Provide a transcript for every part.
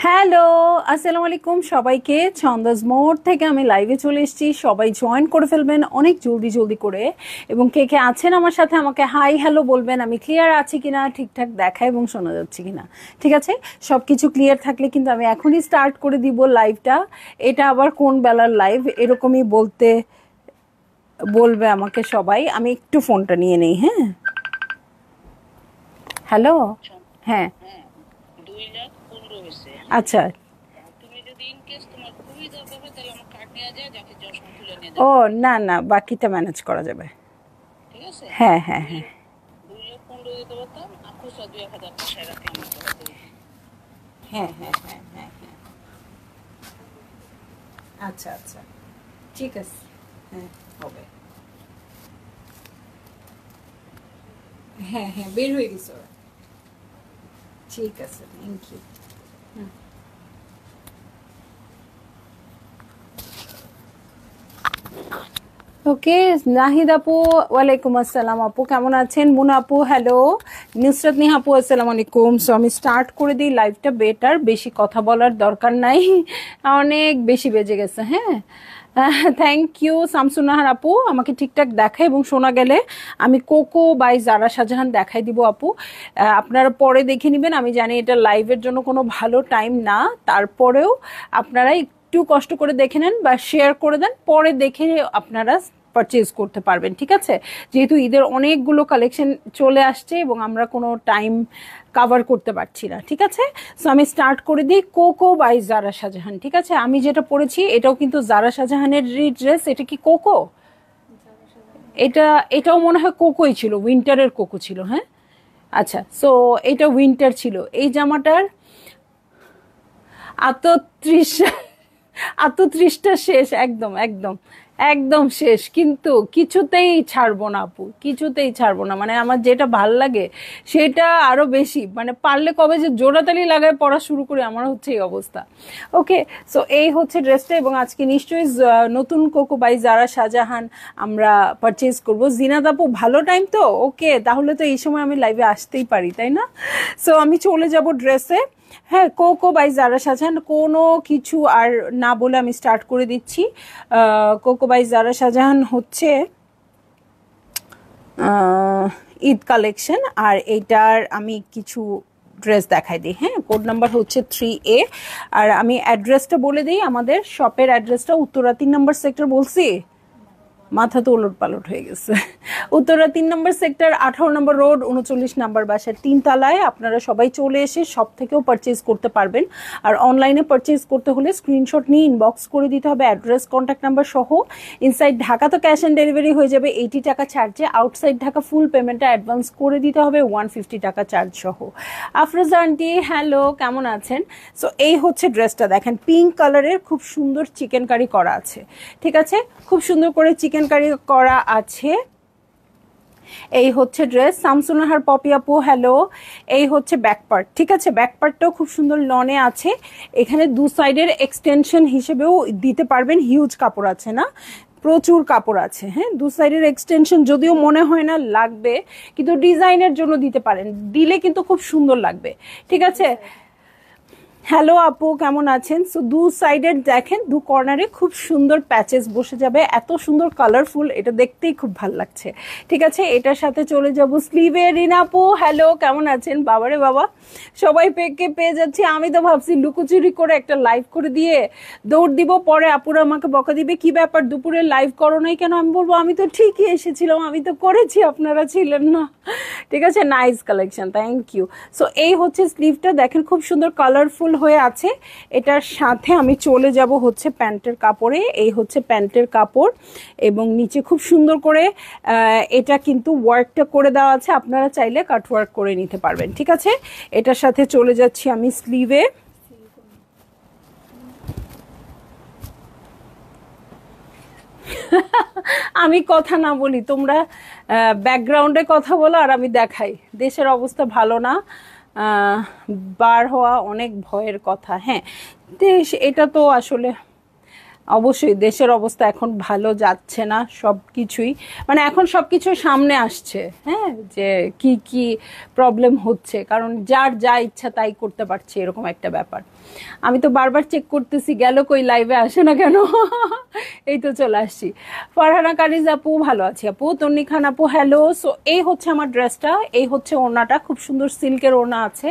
Hello, আসসালামু আলাইকুম সবাইকে। ছন্দাজ মোড থেকে আমি লাইভে চলে এসেছি। সবাই জয়েন করে ফেলবেন অনেক জলদি জলদি করে, এবং কে কে আছেন আমার সাথে আমাকে হাই হ্যালো বলবেন। আমি ক্লিয়ার আছি কিনা, ঠিকঠাক দেখা এবং শোনা যাচ্ছে কিনা। ঠিক আছে, সব কিছু ক্লিয়ার থাকলে কিন্তু আমি এখনই স্টার্ট করে দিব লাইভটা। এটা আবার কোন বেলার লাইভ এরকমই বলবে আমাকে সবাই। আমি একটু ফোনটা নিয়ে নেই। হ্যাঁ, হ্যালো। হ্যাঁ, আচ্ছা। ও না না, বাকিটা ম্যানেজ করা যাবে। হ্যাঁ হ্যাঁ হ্যাঁ হ্যাঁ হ্যাঁ হ্যাঁ হ্যাঁ হ্যাঁ, আচ্ছা আচ্ছা, ঠিক আছে। হ্যাঁ হবে। হ্যাঁ হ্যাঁ, বের হয়ে গেছে ওরা। ঠিক আছে, থ্যাংক ইউ। ওকে, নাহিদ আপু ওয়ালাইকুম আসসালাম। আপু কেমন আছেন? মুনা আপু হ্যালো, নুসরাত নিহা আপু আসসালামু আলাইকুম। সো আমি স্টার্ট করে দিই লাইভটা। বেটার, বেশি কথা বলার দরকার নাই, অনেক বেশি বেজে গেছে। হ্যাঁ, থ্যাংক ইউ শামসুন্নাহার আপু। আমাকে ঠিকঠাক দেখায় এবং শোনা গেলে আমি কোকো বাই জারা শাহজাহান দেখাই দিব আপু। আপনারা পরে দেখে নেবেন। আমি জানি এটা লাইভের জন্য কোনো ভালো টাইম না, তারপরেও আপনারা একটু কষ্ট করে দেখে নেন বা শেয়ার করে দেন, পরে দেখে আপনারা পারচেজ করতে পারবেন। ঠিক আছে, যেহেতু ঈদের অনেকগুলো কালেকশন চলে আসছে এবং আমরা কোনো টাইম কাভার করতে পারছি না। ঠিক আছে, সো আমি স্টার্ট করে দিই। Cocoa by Zara Shahjahan. ঠিক আছে, আমি যেটা পরেছি এটাও কিন্তু জারা শাহজাহানের ড্রেস। এটা কি কোকো? এটাও মনে হয় কোকোই ছিল, উইন্টারের কোকো ছিল। হ্যাঁ, আচ্ছা। সো এটা উইন্টার ছিল। এই জামাটার আতত্রিশ, আতত্রিশটা শেষ, একদম একদম একদম শেষ। কিন্তু কিছুতেই ছাড়বো না আপু, কিছুতেই ছাড়বো না। মানে আমার যেটা ভাল লাগে সেটা আরো বেশি, মানে পারলে কবে যে জোড়াতালি লাগায় পড়া শুরু করে, আমার হচ্ছে এই অবস্থা। ওকে, সো এই হচ্ছে ড্রেসটা, এবং আজকে নিশ্চয়ই নতুন কোকো বাই জারা শাহজাহান আমরা পারচেজ করব। জিনাত আপু ভালো টাইম তো? ওকে, তাহলে তো এই সময় আমি লাইভে আসতেই পারি, তাই না? সো আমি চলে যাব ড্রেসে। হ্যাঁ, কোকো বাই জারা শাহজাহান, কোনো কিছু আর না বলে আমি স্টার্ট করে দিচ্ছি। কোকো বাই জারা শাহজাহান হচ্ছে ঈদ কালেকশন, আর এইটার আমি কিছু ড্রেস দেখাই দিই। হ্যাঁ, কোড নাম্বার হচ্ছে 3A। আর আমি অ্যাড্রেসটা বলে দিই, আমাদের শপের অ্যাড্রেসটা উত্তরা 3 নম্বর সেক্টর। বলছি, মাথা তো ওলট পালট হয়ে গেছে। উত্তরা 3 নম্বর সেক্টর, 18 নম্বর রোড, 39 নম্বর বাসার 3 তলায়। আপনারা সবাই চলে এসে সব থেকেও পারচেজ করতে পারবেন। আর অনলাইনে পারচেজ করতে হলে স্ক্রিনশট নিয়ে ইনবক্স করে দিতে হবে অ্যাড্রেস, কন্ট্যাক্ট নাম্বার সহ। ইনসাইড ঢাকা তো ক্যাশ অন ডেলিভারি হয়ে যাবে 80 টাকা চার্জে। আউটসাইড ঢাকা ফুল পেমেন্টটা অ্যাডভান্স করে দিতে হবে 150 টাকা চার্জ সহ। আফরোজা আন্টি হ্যালো, কেমন আছেন? সো এই হচ্ছে ড্রেসটা, দেখেন পিঙ্ক কালারের, খুব সুন্দর চিকেন কারি করা আছে। ঠিক আছে, খুব সুন্দর করে চিকেন কারি করা আছে। এই হচ্ছে ড্রেস। শামসুনাহার পপি আপু হ্যালো। এই হচ্ছে ব্যাক পার্ট। ঠিক আছে, ব্যাক পার্টটাও খুব সুন্দর লনে আছে। এখানে দু সাইডের এক্সটেনশন হিসেবেও দিতে পারবেন। হিউজ কাপড় আছে না, প্রচুর কাপড় আছে। হ্যাঁ, দু সাইডের এক্সটেনশন যদিও মনে হয় না লাগবে, কিন্তু ডিজাইনের জন্য দিতে পারেন, দিলে কিন্তু খুব সুন্দর লাগবে। ঠিক আছে, হ্যালো আপু কেমন আছেন? সো দু সাইডের দেখেন, দু কর্নারে খুব সুন্দর প্যাচেস বসে যাবে, এত সুন্দর কালারফুল, এটা দেখতেই খুব ভালো লাগছে। ঠিক আছে, এটার সাথে চলে যাব স্লিভে। রিনা আপু হ্যালো, কেমন আছেন? বাবারে বাবা, সবাই পেয়ে যাচ্ছি। আমি তো ভাবছি লুকোচুরি করে একটা লাইভ করে দিয়ে দৌড় দিব, পরে আপুরা আমাকে বকা দিবে, কি ব্যাপার দুপুরে লাইভ করো নাই কেন? আমি বলবো আমি তো ঠিকই এসেছিলাম, আমি তো করেছি, আপনারা ছিলেন না। ঠিক আছে, nice collection, thank you. So এই হচ্ছে স্লিভটা, দেখেন খুব সুন্দর কালারফুল হয়ে আছে। এটার সাথে আমি চলে যাব হচ্ছে প্যান্টের কাপড়ে। এই হচ্ছে প্যান্টের কাপড়, এবং নিচে খুব সুন্দর করে এটা কিন্তু ওয়ার্কটা করে দেওয়া আছে, আপনারা চাইলে কাট ওয়ার্ক করে নিতে পারবেন। ঠিক আছে, এটার সাথে চলে যাচ্ছি আমি স্লিভে। আমি কথা না বলি, তোমরা ব্যাকগ্রাউন্ডে কথা বলো আর আমি দেখাই। দেশের অবস্থা ভালো না, বার হওয়া অনেক ভয়ের কথা। হ্যাঁ, দেশ, এটা তো আসলে অবশ্যই দেশের অবস্থা এখন ভালো যাচ্ছে না, সব কিছুই মানে এখন সব কিছু সামনে আসছে। হ্যাঁ, যে কি কি প্রবলেম হচ্ছে, কারণ যার যা ইচ্ছা তাই করতে পারছে, এরকম একটা ব্যাপার। আমি তো বারবার চেক করতেছি গেল কই, লাইভে আসে না কেন। এই তো চলে আসছি। ফারহানা কানিজ আপু ভালো আছি আপু। তন্নি খান আপু হ্যালো। সো এই হচ্ছে আমার ড্রেসটা, এই হচ্ছে ওড়নাটা, খুব সুন্দর সিল্কের ওড়না আছে।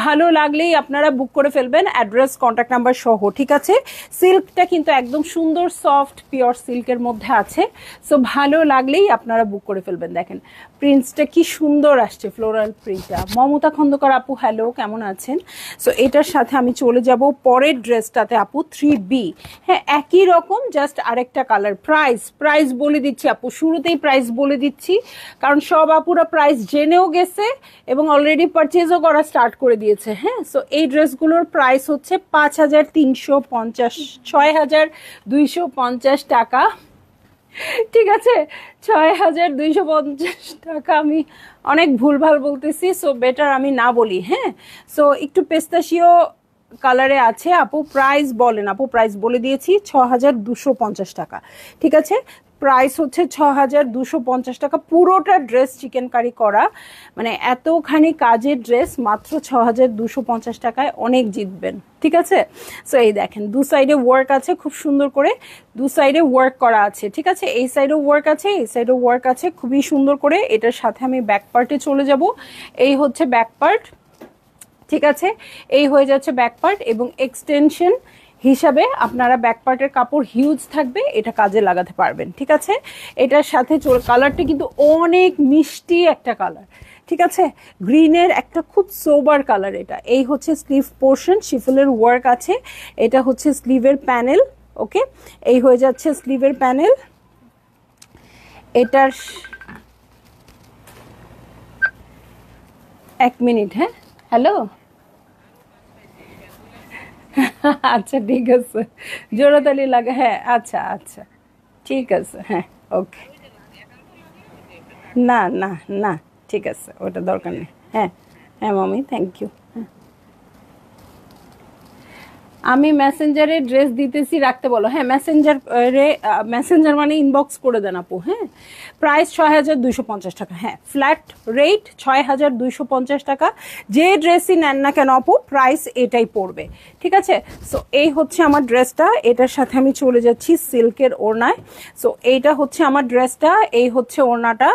ভালো লাগলেই আপনারা বুক করে ফেলবেন, অ্যাড্রেস কন্ট্যাক্ট নাম্বার সহ, ঠিক আছে। সিল্কটা কিন্তু একদম সুন্দর সফট পিওর সিল্কের মধ্যে আছে। সো ভালো লাগলেই আপনারা বুক করে ফেলবেন। দেখেন প্রিন্টসটা কি সুন্দর আসছে, ফ্লোরাল প্রিন্টটা। মমতা খন্দকার আপু হ্যালো, কেমন আছেন? সো এটার সাথে আমি চলে যাব পরের ড্রেসটাতে আপু, 3B। হ্যাঁ একই রকম, জাস্ট আরেকটা কালার। প্রাইস বলে দিচ্ছি আপু, শুরুতেই প্রাইস বলে দিচ্ছি, কারণ সব আপুরা প্রাইস জেনেও গেছে এবং অলরেডি পারচেজও করা স্টার্ট করে দিয়েছে। হ্যাঁ, সো এই ড্রেসগুলোর প্রাইস হচ্ছে 5350, 6250 টাকা, ঠিক আছে। 6250 টাকা। আমি অনেক ভুলভাল বলতেছি, সো বেটার আমি না বলি। হ্যাঁ, সো একটু পেস্তাশিও কালারে আছে আপু। প্রাইস বলেন আপু, প্রাইস বলে দিয়েছি 6250 টাকা, ঠিক আছে। প্রাইস হচ্ছে 6250 টাকা। পুরোটা ড্রেস চিকেন কারি করা, মানে এতখানি কাজের ড্রেস মাত্র 6250 টাকায় অনেক জিতবেন, ঠিক আছে। সো এই দেখেন দু সাইডে ওয়ার্ক আছে, খুব সুন্দর করে দু সাইডে ওয়ার্ক করা আছে, ঠিক আছে। এই সাইডেও ওয়ার্ক আছে, এই সাইডেও ওয়ার্ক আছে, খুবই সুন্দর করে। এটার সাথে আমি ব্যাক পার্টে চলে যাব। এই হচ্ছে ব্যাক পার্ট, ঠিক আছে। এই হয়ে যাচ্ছে ব্যাক পার্ট, এবং এক্সটেনশন হিসাবে আপনারা ব্যাক পার্টের কাপড় হিউজ থাকবে, এটা কাজে লাগাতে পারবেন, ঠিক আছে। এটার সাথে কালারটা কিন্তু অনেক মিষ্টি একটা কালার, ঠিক আছে। গ্রিনের একটা খুব সোবার কালার এটা। এই হচ্ছে স্লিভ পোর্শন, শিফলের ওয়ার্ক আছে। এটা হচ্ছে স্লিভের প্যানেল, ওকে। এই হয়ে যাচ্ছে স্লিভের প্যানেল। এটার এক মিনিট, হ্যাঁ হ্যালো, আচ্ছা ঠিক আছে, জোড়াতালি লাগে, হ্যাঁ আচ্ছা আচ্ছা ঠিক আছে, হ্যাঁ ওকে। না না না, ঠিক আছে, ওটা দরকার নেই। হ্যাঁ হ্যাঁ মামি, থ্যাংক ইউ। আমি মেসেঞ্জারে ড্রেস দিতেছি, রাখতে বলো। হ্যাঁ মেসেঞ্জার মানে ইনবক্স করে দেন আপু। হ্যাঁ, প্রাইস 6250 টাকা। হ্যাঁ, ফ্ল্যাট রেট 6250 টাকা। যে ড্রেসই নেন না কেন আপু, প্রাইস এটাই পড়বে, ঠিক আছে। সো এই হচ্ছে আমার ড্রেসটা, এটার সাথে আমি চলে যাচ্ছি সিল্কের ওড়নায়। সো এইটা হচ্ছে আমার ড্রেসটা, এই হচ্ছে ওড়নাটা।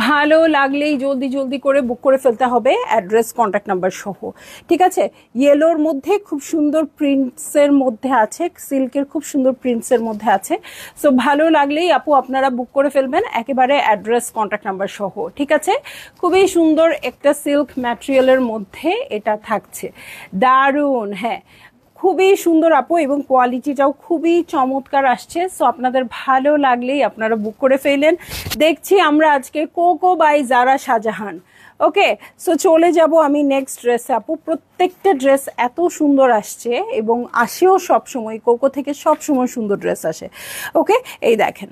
ভালো লাগলেই জলদি জলদি করে বুক করে ফেলতে হবে, অ্যাড্রেস কন্ট্যাক্ট নাম্বার সহ, ঠিক আছে। ইয়েলোর মধ্যে খুব সুন্দর প্রিন্টসের মধ্যে আছে, সিল্কের খুব সুন্দর প্রিন্টসের মধ্যে আছে। সো ভালো লাগলেই আপু আপনারা বুক করে ফেলবেন, একেবারে অ্যাড্রেস কন্ট্যাক্ট নাম্বার সহ, ঠিক আছে। খুবই সুন্দর একটা সিল্ক ম্যাটেরিয়ালের মধ্যে এটা থাকছে, দারুণ। হ্যাঁ, খুবই সুন্দর আপু, এবং কোয়ালিটিটাও খুবই চমৎকার আসছে। সো আপনাদের ভালো লাগলেই আপনারা বুক করে ফেলেন। দেখছি আমরা আজকে Coco by Zara Shahjahan, okay. So চলে যাব আমি নেক্সট ড্রেসে আপু। প্রত্যেকটা ড্রেস এত সুন্দর আসছে এবং আসেও সবসময়, কোকো থেকে সবসময় সুন্দর ড্রেস আসে, ওকে। এই দেখেন,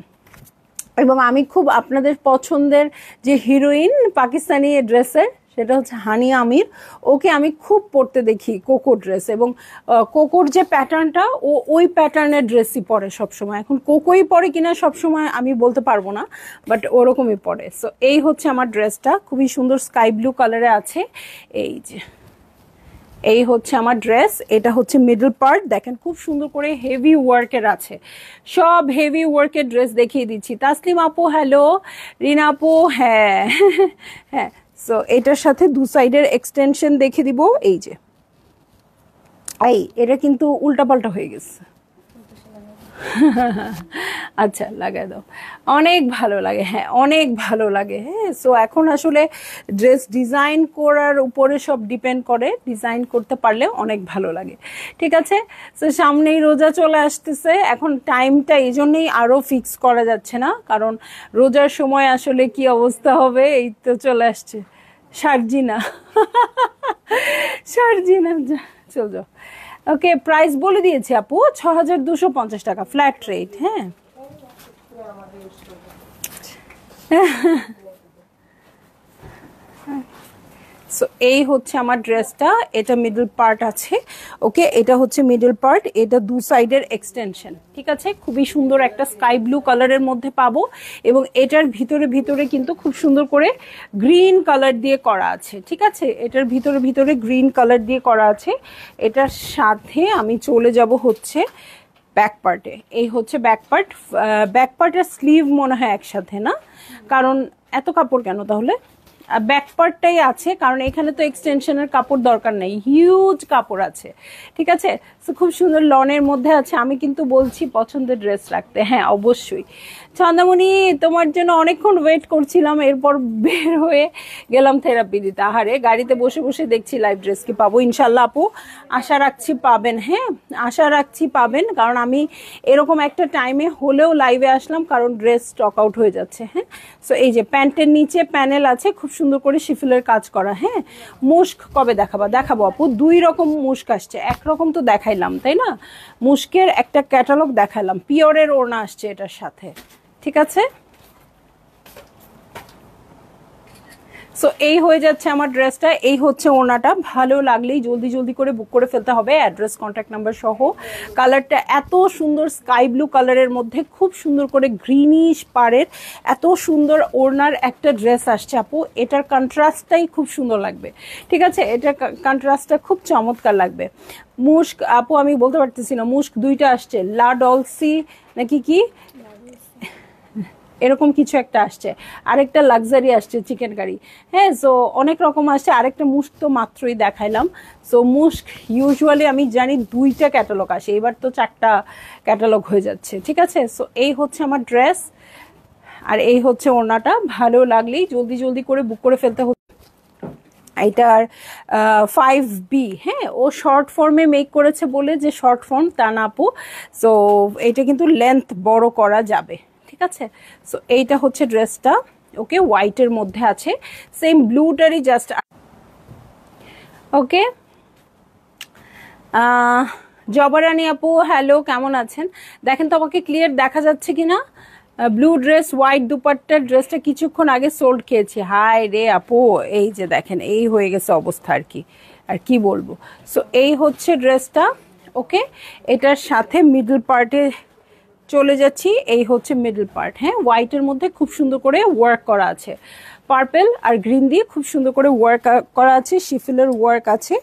এবং আমি খুব আপনাদের পছন্দের যে হিরোইন পাকিস্তানি ড্রেসের, সেটা হচ্ছে হানি আমির। ওকে আমি খুব পরতে দেখি কোকো ড্রেস, এবং কোকোর যে প্যাটার্নটা, ও ওই প্যাটার্নের ড্রেসই পরে সবসময়। এখন কোকোই পরে কিনা সবসময় আমি বলতে পারবো না, বাট ওরকমই পরে। সো এই হচ্ছে আমার ড্রেসটা, খুবই সুন্দর স্কাই ব্লু কালারে আছে। এই যে এই হচ্ছে আমার ড্রেস, এটা হচ্ছে মিডল পার্ট। দেখেন খুব সুন্দর করে হেভি ওয়ার্কের আছে, সব হেভি ওয়ার্কের ড্রেস দেখিয়ে দিচ্ছি। তাসলিম আপু হ্যালো, রিনা আপু হ্যাঁ হ্যাঁ। সো এটার সাথে দু সাইডের এক্সটেনশন দেখে দিব। এই যে এটা কিন্তু উল্টাপাল্টা হয়ে গেছে, আচ্ছা লাগাই দাও, অনেক ভালো লাগে। হ্যাঁ অনেক ভালো লাগে। হ্যাঁ, সো এখন আসলে ড্রেস ডিজাইন করার উপরে সব ডিপেন্ড করে, ডিজাইন করতে পারলে অনেক ভালো লাগে, ঠিক আছে। সো সামনেই রোজা চলে আসতেছে, এখন টাইমটা এই জন্যই আরও ফিক্স করা যাচ্ছে না, কারণ রোজার সময় আসলে কি অবস্থা হবে, এই তো চলে আসছে শারজিনা। শারজিনা চল যাও, ওকে। প্রাইস বলে দিয়েছি আপু, 6250 টাকা ফ্ল্যাট রেট। হ্যাঁ, সো এই হচ্ছে আমার ড্রেসটা, এটা মিডল পার্ট আছে। ওকে, এটা হচ্ছে মিডল পার্ট, এটা দু সাইডের এক্সটেনশন। ঠিক আছে, খুবই সুন্দর একটা স্কাই ব্লু কালারের মধ্যে পাবো, এবং এটার ভিতরে ভিতরে কিন্তু খুব সুন্দর করে গ্রিন কালার দিয়ে করা আছে। ঠিক আছে, এটার ভিতরে ভিতরে গ্রিন কালার দিয়ে করা আছে। এটার সাথে আমি চলে যাব হচ্ছে ব্যাক পার্টে। এই হচ্ছে ব্যাক পার্ট। ব্যাক পার্টের স্লিভ মনে হয় একসাথে না, কারণ এত কাপড় কেন তাহলে? ব্যাক পার্টটাই আছে, কারণ এখানে তো এক্সটেনশনের কাপড় দরকার নেই, হিউজ কাপড় আছে। ঠিক আছে, তো খুব সুন্দর লনের মধ্যে আছে। আমি কিন্তু বলছি পছন্দের ড্রেস রাখতে, হ্যাঁ অবশ্যই। চন্দামণি, তোমার জন্য অনেকক্ষণ ওয়েট করছিলাম, এরপর বের হয়ে গেলাম থেরাপি দিতে। আহারে, গাড়িতে বসে বসে দেখছি লাইভ ড্রেস কি পাবো। ইনশাল্লাহ আপু, আশা রাখছি পাবেন। হ্যাঁ, আশা রাখছি পাবেন, কারণ আমি এরকম একটা টাইমে হলেও লাইভে আসলাম, কারণ ড্রেস স্টক আউট হয়ে যাচ্ছে। হ্যাঁ, সো এই যে প্যান্টের নিচে প্যানেল আছে, খুব সুন্দর করে শিফিলের কাজ করা। হ্যাঁ, মুস্ক কবে দেখাবা? দেখাবো আপু, দুই রকম মুস্ক আসছে, একরকম তো দেখাইলাম তাই না? মুস্কের একটা ক্যাটালগ দেখালাম, পিওরের ওড়না আসছে এটার সাথে। ঠিক আছে, সো এই হয়ে যাচ্ছে আমার ড্রেসটা, এই হচ্ছে ওড়নাটা। ভালো লাগলেই জলদি জলদি করে বুক করে ফেলতে হবে, অ্যাড্রেস কন্ট্যাক্ট নাম্বার সহ। কালারটা এত সুন্দর স্কাই ব্লু কালারের মধ্যে খুব সুন্দর করে গ্রিনিশ পাড়ের এত সুন্দর ওড়নার একটা ড্রেস আসছে আপু। এটার কন্ট্রাস্টটাই খুব সুন্দর লাগবে। ঠিক আছে, এটার কন্ট্রাস্টটা খুব চমৎকার লাগবে। মুস্ক আপু আমি বলতে পারতেছি না, মুস্ক দুইটা আসছে, লা ডলসি নাকি কি এরকম কিছু একটা আসছে, আরেকটা লাক্সারি আসছে চিকেন কারি। হ্যাঁ, সো অনেক রকম আসছে। আরেকটা মুস্ক তো মাত্রই দেখাইলাম। সো মুস্ক ইউজুয়ালি আমি জানি দুইটা ক্যাটালগ আসে, এবার তো চারটা ক্যাটালগ হয়ে যাচ্ছে। ঠিক আছে, সো এই হচ্ছে আমার ড্রেস, আর এই হচ্ছে ওড়নাটা। ভালো লাগলেই জলদি জলদি করে বুক করে ফেলতে হচ্ছে। এটার 5B। হ্যাঁ, ও শর্ট ফর্মে মেক করেছে বলে যে শর্ট ফর্ম তা না আপু, সো এটা কিন্তু লেন্থ বড় করা যাবে। ঠিক আছে, সো এইটা হচ্ছে ড্রেসটা। ওকে, হোয়াইটের মধ্যে আছে, সেম ব্লুটারই জাস্ট। ওকে, জবরানি আপু হ্যালো, কেমন আছেন? দেখেন তো আমাকে ক্লিয়ার দেখা যাচ্ছে কিনা? ব্লু ড্রেস, হোয়াইট দুপাট্টার ড্রেসটা কিছুক্ষণ আগে সোল্ড খেয়েছি। হাই রে আপু, এই যে দেখেন এই হয়ে গেছে অবস্থা, আর কি বলবো। সো এই হচ্ছে ড্রেসটা। ওকে, এটার সাথে মিডল পার্টে চলে যাচ্ছি, এই হচ্ছে মিডল পার্ট। হ্যাঁ, হোয়াইটের মধ্যে খুব সুন্দর করে ওয়ার্ক করা আছে, পার্পেল আর গ্রিন দিয়ে খুব সুন্দর করে ওয়ার্ক করা আছে, শিফিলের ওয়ার্ক আছে।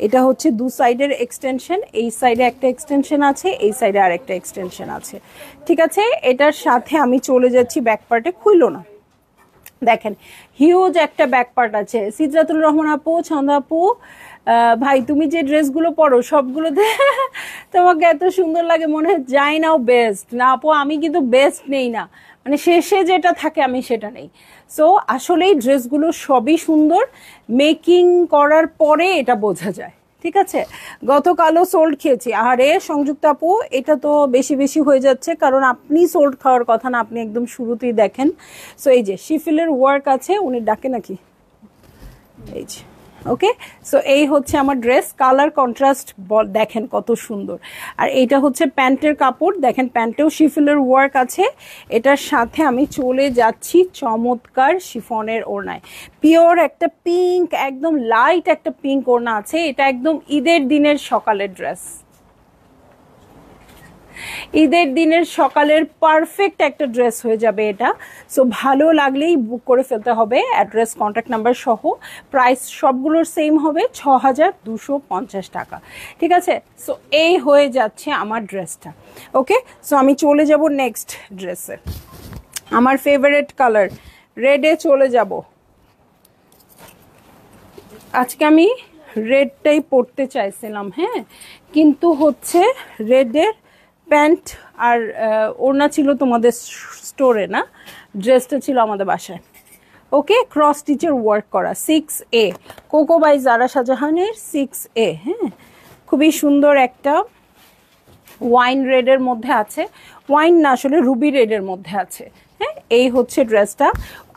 এটা হচ্ছে দু সাইডের এক্সটেনশন, এই সাইডে একটা এক্সটেনশন আছে, এই সাইডে আর একটা এক্সটেনশন আছে। ঠিক আছে, এটার সাথে আমি চলে যাচ্ছি ব্যাক পার্টে। খুইলো না, দেখেন হিউজ একটা ব্যাক পার্ট আছে। সিদরাতুল রহমান আপু, ছন্দা আপু, ভাই তুমি যে ড্রেসগুলো পরো সবগুলোতে তোমাকে এত সুন্দর লাগে, মনে হয় যাই নাও বেস্ট। না আপু, আমি কিন্তু বেস্ট নেই না, মানে শেষে যেটা থাকে আমি সেটা নেই। সো আসলেই ড্রেসগুলো সবই সুন্দর, মেকিং করার পরে এটা বোঝা যায়। ঠিক আছে, গতকালও সোল্ড খেয়েছি। আরে সংযুক্ত আপু, এটা তো বেশি বেশি হয়ে যাচ্ছে, কারণ আপনি সোল্ড খাওয়ার কথা না, আপনি একদম শুরুতেই দেখেন। সো এই যে শিফিলের ওয়ার্ক আছে, উনি ডাকে নাকি, এই যে। ওকে, সো এই হচ্ছে আমার ড্রেস, কালার কন্ট্রাস্ট দেখেন কত সুন্দর। আর এইটা হচ্ছে প্যান্টের কাপড়, দেখেন প্যান্টেও শিফিলের ওয়ার্ক আছে। এটার সাথে আমি চলে যাচ্ছি চমৎকার শিফনের ওড়নায়, পিওর একটা পিঙ্ক, একদম লাইট একটা পিঙ্ক ওড়না আছে। এটা একদম ঈদের দিনের সকালের ড্রেস, ঈদের দিনের সকালের পারফেক্ট একটা ড্রেস হয়ে যাবে এটা। সো ভালো লাগলেই বুক করে ফেলতে হবে, অ্যাড্রেস কন্ট্যাক্ট নাম্বার সহ। প্রাইস সবগুলোর সেম হবে, 6250 টাকা। ঠিক আছে, সো এই হয়ে যাচ্ছে আমার ড্রেসটা। ওকে, সো আমি চলে যাব নেক্সট ড্রেসে। আমার ফেভারিট কালার রেডে চলে যাব। আজকে আমি রেডটাই পরতে চাইছিলাম, হ্যাঁ, কিন্তু হচ্ছে রেডের প্যান্ট আর ওড়না ছিল তোমাদের স্টোরে না, ড্রেসটা ছিল আমাদের বাসায়। ওকে, ক্রস স্টিচের ওয়ার্ক করা, 6A, কোকো বাই জারা শাহজাহানের 6A। হ্যাঁ, খুবই সুন্দর একটা ওয়াইন রেডের মধ্যে আছে, ওয়াইন না আসলে রুবি রেডের মধ্যে আছে। হ্যাঁ, এই হচ্ছে ড্রেসটা।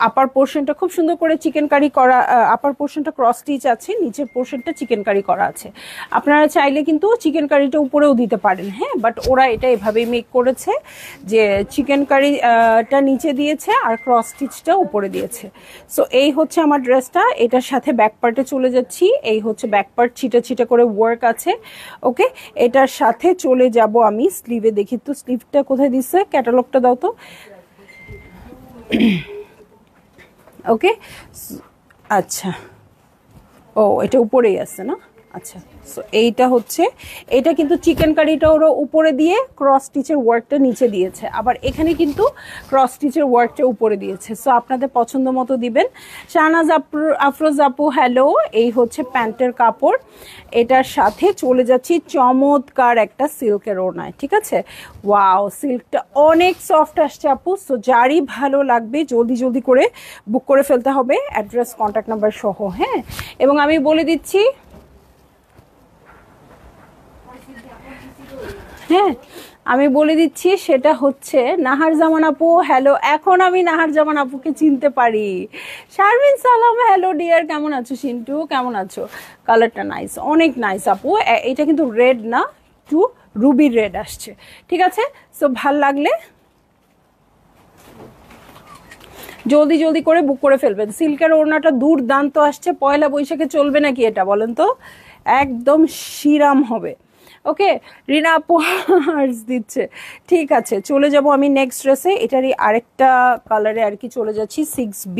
আপার পোর্শনটা খুব সুন্দর করে চিকেন কারি করা, আপার পোর্শনটা ক্রস স্টিচ আছে, নিচের পোর্শনটা চিকেন কারি করা আছে। আপনারা চাইলে কিন্তু চিকেন কারিটা উপরেও দিতে পারেন, হ্যাঁ, বাট ওরা এটা এভাবেই মেক করেছে যে চিকেন কারিটা নিচে দিয়েছে আর ক্রস স্টিচটা উপরে দিয়েছে। সো এই হচ্ছে আমার ড্রেসটা। এটার সাথে ব্যাক পার্টে চলে যাচ্ছি। এই হচ্ছে ব্যাক পার্ট, ছিটা ছিটা করে ওয়ার্ক আছে। ওকে, এটার সাথে চলে যাব আমি স্লিভে। দেখি তো স্লিভটা কোথায় দিচ্ছে, ক্যাটালগটা দাও তো। ওকে, আচ্ছা, ও এটা উপরেই আছে না, আচ্ছা। সো এইটা হচ্ছে, এটা কিন্তু চিকেন কারিটা ওরা উপরে দিয়ে ক্রস স্টিচের ওয়ার্কটা নিচে দিয়েছে, আবার এখানে কিন্তু ক্রস স্টিচের ওয়ার্কটা উপরে দিয়েছে। সো আপনাদের পছন্দ মতো দিবেন। শাহনাজ আফরোজ আপু হ্যালো, এই হচ্ছে প্যান্টের কাপড়। এটার সাথে চলে যাচ্ছি চমৎকার একটা সিল্কের ওড়নায়, ঠিক আছে। ওয়াও, সিল্কটা অনেক সফট আসছে আপু। সো যারই ভালো লাগবে জলদি জলদি করে বুক করে ফেলতে হবে, অ্যাড্রেস কন্ট্যাক্ট নাম্বার সহ। হ্যাঁ, এবং আমি বলে দিচ্ছি, হ্যাঁ আমি বলে দিচ্ছি, সেটা হচ্ছে নাহার জামান আপু হ্যালো। এখন আমি নাহার জামান আপুকে চিনতে পারি। শারমিন সালাম হ্যালো ডিয়ার, কেমন আছো? সিন্টু কেমন আছো? কালারটা নাইস, অনেক নাইস আপু। এটা কিন্তু রেড না, একটু রুবি রেড আসছে, ঠিক আছে। সো ভাল লাগলে জলদি জলদি করে বুক করে ফেলবেন। সিল্কের ওড়নাটা দুর্দান্ত আসছে। পয়লা বৈশাখে চলবে নাকি এটা বলেন তো? একদম শিরাম হবে। ওকে, রিনা আপু দিচ্ছে, ঠিক আছে। চলে যাব আমি নেক্সট ড্রেসে। এটারই আরেকটা কালারে আর কি চলে যাচ্ছি, 6B।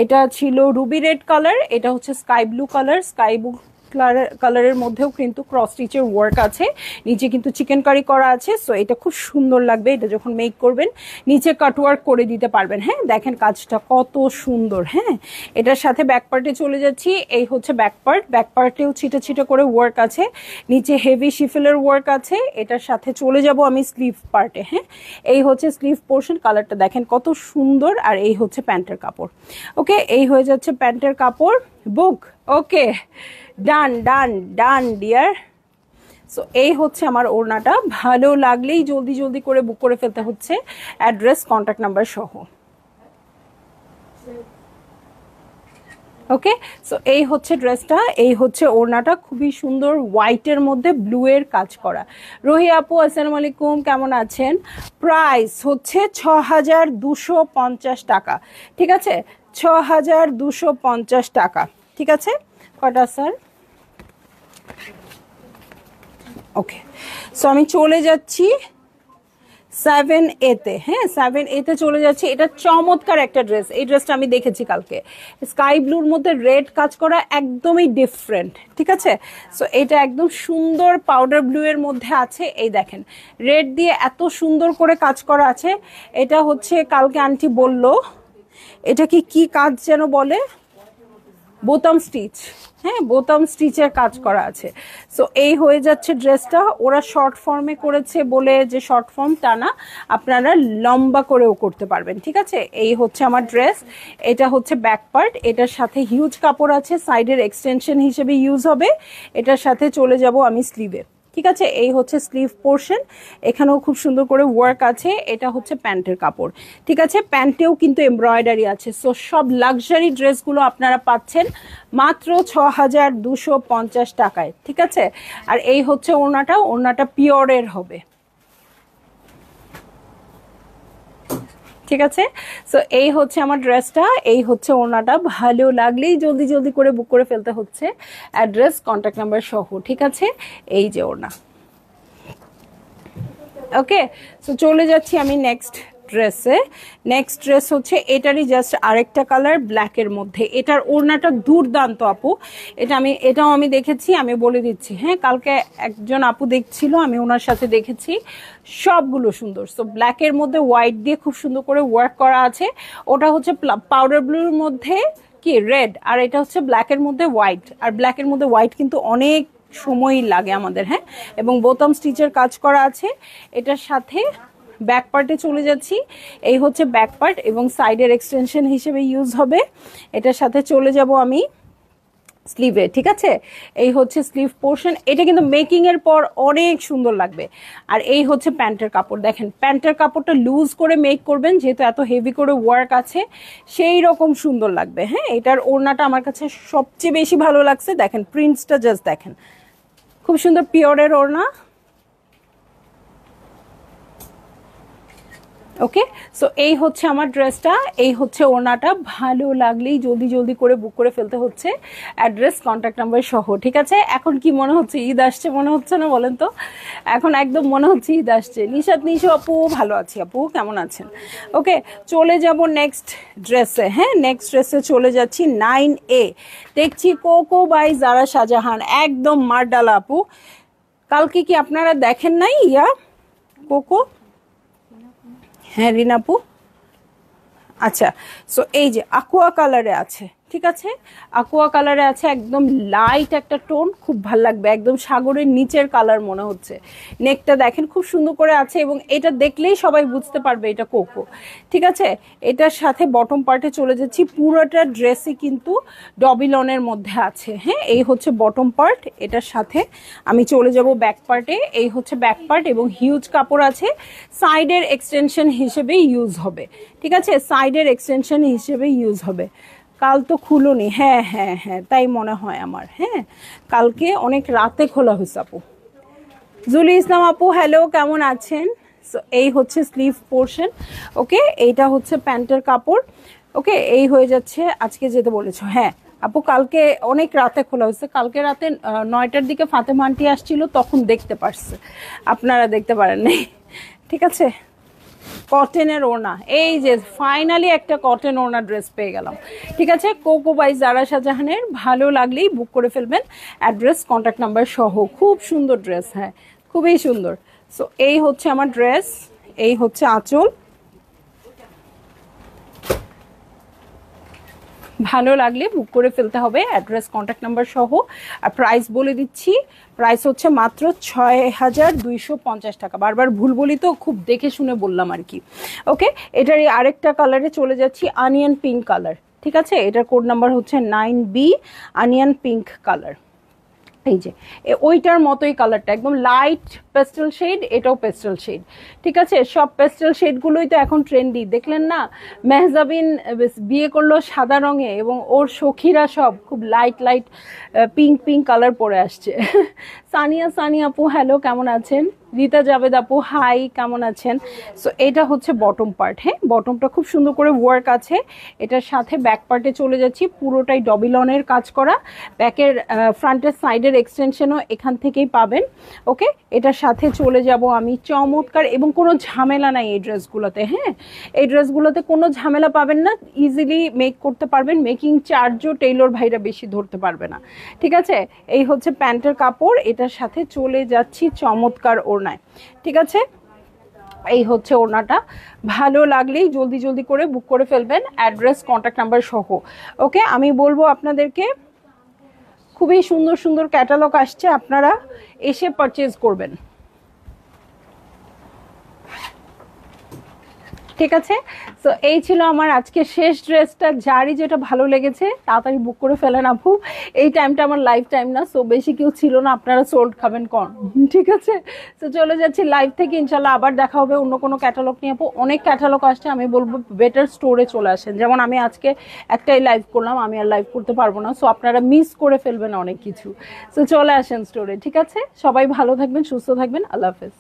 এটা ছিল রুবি রেড কালার, এটা হচ্ছে sky blue colour. Sky blue কালারের মধ্যেও কিন্তু ক্রস স্টিচের ওয়ার্ক আছে, নিচে কিন্তু চিকেন কারি করা আছে। সো এটা খুব সুন্দর লাগবে, এটা যখন মেক করবেন নিচে কাটওয়ার্ক করে দিতে পারবেন। হ্যাঁ, দেখেন কাজটা কত সুন্দর। হ্যাঁ, এটার সাথে ব্যাক পার্টে চলে যাচ্ছি। এই হচ্ছে ব্যাক পার্ট, ব্যাক পার্টেও ছিটা ছিটা করে ওয়ার্ক আছে, নিচে হেভি শিফেলের ওয়ার্ক আছে। এটার সাথে চলে যাব আমি স্লিভ পার্টে। হ্যাঁ, এই হচ্ছে স্লিভ পোর্শন, কালারটা দেখেন কত সুন্দর। আর এই হচ্ছে প্যান্টের কাপড়। ওকে, এই হয়ে যাচ্ছে প্যান্টের কাপড়। বুক, ওকে, ডান ডান ডান ডিয়ার। সো এই হচ্ছে আমার ওড়নাটা। ভালো লাগলেই জলদি জলদি করে বুক করে ফেলতে হচ্ছে, অ্যাড্রেস কন্ট্যাক্ট নাম্বার সহ। ওকে, সো এই হচ্ছে ড্রেসটা, এই হচ্ছে ওড়নাটা, খুবই সুন্দর হোয়াইটের মধ্যে ব্লু এর কাজ করা। রোহি আপু আসসালামু আলাইকুম, কেমন আছেন? প্রাইস হচ্ছে 6250 টাকা, ঠিক আছে। 6250 টাকা, ঠিক আছে। কটা স্যার? ওকে, সো আমি চলে যাচ্ছি 7A-তে। হ্যাঁ, 7A-তে চলে যাচ্ছি। এটা চমৎকার একটা ড্রেস। এই ড্রেসটা আমি দেখেছি কালকে, স্কাই ব্লুর মধ্যে রেড কাজ করা, একদমই ডিফারেন্ট, ঠিক আছে। সো এটা একদম সুন্দর পাউডার ব্লু এর মধ্যে আছে। এই দেখেন রেড দিয়ে এত সুন্দর করে কাজ করা আছে। এটা হচ্ছে কালকে আন্টি বলল, এটা কি কাজ যেন বলে, বোতাম স্টিচ। হ্যাঁ, বোতাম স্টিচের কাজ করা আছে। সো এই হয়ে যাচ্ছে ড্রেসটা। ওরা শর্ট ফর্মে করেছে বলে যে শর্ট ফর্ম তা না, আপনারা লম্বা করেও করতে পারবেন, ঠিক আছে। এই হচ্ছে আমার ড্রেস। এটা হচ্ছে ব্যাক পার্ট, এটার সাথে হিউজ কাপড় আছে, সাইডের এক্সটেনশন হিসেবে ইউজ হবে। এটার সাথে চলে যাব আমি স্লিভে, ঠিক আছে। এই হচ্ছে স্লিভ পোর্শন, এখানেও খুব সুন্দর করে ওয়ার্ক আছে। এটা হচ্ছে প্যান্টের কাপড়, ঠিক আছে। প্যান্টেও কিন্তু এমব্রয়ডারি আছে। সো সব লাক্সারি ড্রেসগুলো আপনারা পাচ্ছেন মাত্র 6250 টাকায়, ঠিক আছে। আর এই হচ্ছে ওড়নাটা, ওড়নাটা পিওরের হবে, ঠিক আছে। সো এই হচ্ছে আমার ড্রেসটা, এই হচ্ছে ওড়নাটা। ভালো লাগলেই জলদি জলদি করে বুক করে ফেলতে হচ্ছে, অ্যাড্রেস কন্ট্যাক্ট নাম্বার সহ, ঠিক আছে। এই যে ওড়না। ওকে, সো চলে যাচ্ছি আমি নেক্সট ড্রেসে। নেক্সট ড্রেস হচ্ছে এটারই জাস্ট আরেকটা কালার ব্ল্যাকের মধ্যে। এটার ওড়নাটা দুর্দান্ত আপু। এটাও আমি দেখেছি, আমি বলে দিচ্ছি। হ্যাঁ, কালকে একজন আপু দেখছিল, আমি ওনার সাথে দেখেছি, সবগুলো সুন্দর। সো ব্ল্যাকের মধ্যে হোয়াইট দিয়ে খুব সুন্দর করে ওয়ার্ক করা আছে। ওটা হচ্ছে পাউডার ব্লুর মধ্যে কি রেড, আর এটা হচ্ছে ব্ল্যাকের মধ্যে হোয়াইট। আর ব্ল্যাকের মধ্যে হোয়াইট কিন্তু অনেক সময় লাগে আমাদের। হ্যাঁ, এবং বোতাম স্টিচের কাজ করা আছে। এটার সাথে ব্যাক পার্টে চলে যাচ্ছি। এই হচ্ছে ব্যাক পার্ট এবং সাইডের এক্সটেনশন হিসেবে ইউজ হবে। এটার সাথে চলে যাব আমি স্লিভে, ঠিক আছে? এই হচ্ছে স্লিভ পোর্শন, এটা কিন্তু মেকিং এর পর অনেক সুন্দর লাগবে। আর এই হচ্ছে প্যান্টের কাপড়, দেখেন প্যান্টের কাপড়টা লুজ করে মেক করবেন, যেহেতু এত হেভি করে ওয়ার্ক আছে, সেই রকম সুন্দর লাগবে। হ্যাঁ, এটার ওড়নাটা আমার কাছে সবচেয়ে বেশি ভালো লাগছে, দেখেন প্রিন্টসটা জাস্ট দেখেন, খুব সুন্দর পিওরের ওড়না। ওকে, সো এই হচ্ছে আমার ড্রেসটা, এই হচ্ছে ওড়নাটা। ভালো লাগলেই জলদি জলদি করে বুক করে ফেলতে হচ্ছে, অ্যাড্রেস কন্ট্যাক্ট নাম্বার সহ, ঠিক আছে? এখন কি মনে হচ্ছে ঈদ আসছে মনে হচ্ছে না বলেন তো? এখন একদম মনে হচ্ছে ঈদ আসছে। নিশাত নিশু আপু ভালো আছি, আপু কেমন আছেন? ওকে, চলে যাব নেক্সট ড্রেসে। হ্যাঁ, নেক্সট ড্রেসে চলে যাচ্ছি 9A। দেখছি কোকো বাই জারা শাহজাহান, একদম মারডালা আপু। কালকে কি আপনারা দেখেন নাই কোকো? হ্যাঁ রিনাপু, আচ্ছা। সো এই যে aqua কালারে আছে, ঠিক আছে? aqua কালারে আছে, একদম লাইট একটা টোন, খুব ভাল লাগবে, একদম সাগরের নিচের কালার মনে হচ্ছে। নেকটা দেখেন খুব সুন্দর করে আছে, এবং এটা দেখলেই সবাই বুঝতে পারবে এটা কোকো, ঠিক আছে? এটার সাথে বটম পার্টে চলে যাচ্ছি, পুরোটা ড্রেসই কিন্তু ডবিলনের মধ্যে আছে। হ্যাঁ, এই হচ্ছে বটম পার্ট, এটার সাথে আমি চলে যাব ব্যাক পার্টে। এই হচ্ছে ব্যাক পার্ট, এবং হিউজ কাপড় আছে, সাইডের এক্সটেনশন হিসেবে ইউজ হবে, ঠিক আছে? সাইডের এক্সটেনশন হিসেবে ইউজ হবে। কাল তো খুলোনি, হ্যাঁ হ্যাঁ হ্যাঁ, তাই মনে হয় আমার। হ্যাঁ, কালকে অনেক রাতে খোলা হয়েছে আপু। জুলি ইসলাম আপু হ্যালো, কেমন আছেন? সো এই হচ্ছে স্লিভ পোর্শন। ওকে, এইটা হচ্ছে প্যান্টের কাপড়। ওকে, এই হয়ে যাচ্ছে, আজকে যেতে বলেছো। হ্যাঁ আপু, কালকে অনেক রাতে খোলা হয়েছে, কালকে রাতে 9টার দিকে ফাতেমা আন্টি আসছিল, তখন দেখতে পারছে, আপনারা দেখতে পারেন নাই, ঠিক আছে? কটনের ওড়না, এই যে ফাইনালি একটা কটন ওড়না ড্রেস পেয়ে গেলাম, ঠিক আছে? কোকো বাই জারা শাহজাহানের, ভালো লাগলেই বুক করে ফেলবেন, অ্যাড্রেস কন্ট্যাক্ট নাম্বার সহ। খুব সুন্দর ড্রেস, হ্যাঁ খুবই সুন্দর। সো এই হচ্ছে আমার ড্রেস, এই হচ্ছে আঁচল। ভালো লাগলে বুক করে ফেলতে হবে, অ্যাড্রেস কন্ট্যাক্ট নাম্বার সহ। আর প্রাইস বলে দিচ্ছি, প্রাইস হচ্ছে মাত্র ৬,২৫০ টাকা। বারবার ভুল বলি তো, খুব দেখে শুনে বললাম আর কি। ওকে, এটারই আরেকটা কালারে চলে যাচ্ছি, আনিয়ন পিঙ্ক কালার, ঠিক আছে? এটার কোড নাম্বার হচ্ছে 9B, আনিয়ন পিঙ্ক কালার। এই যে ওইটার মতোই কালারটা, একদম লাইট পেস্টেল শেড, এটাও পেস্টেল শেড, ঠিক আছে? সব পেস্টেল শেডগুলোই তো এখন ট্রেন্ডি, দেখলেন না? মেহজাবিন বিয়ে করলো সাদা রঙে, এবং ওর সখীরা সব খুব light light pink pink colour পরে আসছে। সানিয়া আপু হ্যালো, কেমন আছেন? রীতা জাভেদ আপু হাই, কেমন আছেন? সো এটা হচ্ছে বটম পার্ট। হ্যাঁ, বটমটা খুব সুন্দর করে ওয়ার্ক আছে, এটার সাথে ব্যাক পার্টে চলে যাচ্ছি, পুরোটাই ডবিলনের কাজ করা, ব্যাকের ফ্রন্টের সাইডের এক্সটেনশনও এখান থেকেই পাবেন। ওকে, এটার সাথে চলে যাব আমি, চমৎকার, এবং কোনো ঝামেলা নাই এই ড্রেসগুলোতে। হ্যাঁ, এই ড্রেসগুলোতে কোনো ঝামেলা পাবেন না, ইজিলি মেক করতে পারবেন, মেকিং চার্জও টেইলর ভাইরা বেশি ধরতে পারবে না, ঠিক আছে? এই হচ্ছে প্যান্টের কাপড়, এটার সাথে চলে যাচ্ছি চমৎকার ওড়নায়, ঠিক আছে? এই হচ্ছে ওড়নাটা, ভালো লাগলেই জলদি জলদি করে বুক করে ফেলবেন, অ্যাড্রেস কন্ট্যাক্ট নাম্বার সহ। ওকে, আমি বলবো আপনাদেরকে খুবই সুন্দর সুন্দর ক্যাটালগ আসছে, আপনারা এসে পারচেজ করবেন, ঠিক আছে? সো এই ছিল আমার আজকে শেষ ড্রেসটা। যারই যেটা ভালো লেগেছে তাড়াতাড়ি বুক করে ফেলেন আপু, এই টাইমটা আমার লাইফ টাইম না, সো বেশি কেউ ছিল না, আপনারা সোল্ড খাবেন কম, ঠিক আছে? তো চলে যাচ্ছি লাইভ থেকে, ইনশাল্লাহ আবার দেখা হবে অন্য কোনো ক্যাটালগ নিয়ে। আপু অনেক ক্যাটালগ আসছে, আমি বলবো বেটার স্টোরে চলে আসেন, যেমন আমি আজকে একটাই লাইভ করলাম, আমি আর লাইভ করতে পারবো না, সো আপনারা মিস করে ফেলবেন অনেক কিছু। সো চলে আসেন স্টোরে, ঠিক আছে? সবাই ভালো থাকবেন, সুস্থ থাকবেন, আল্লাহ হাফেজ।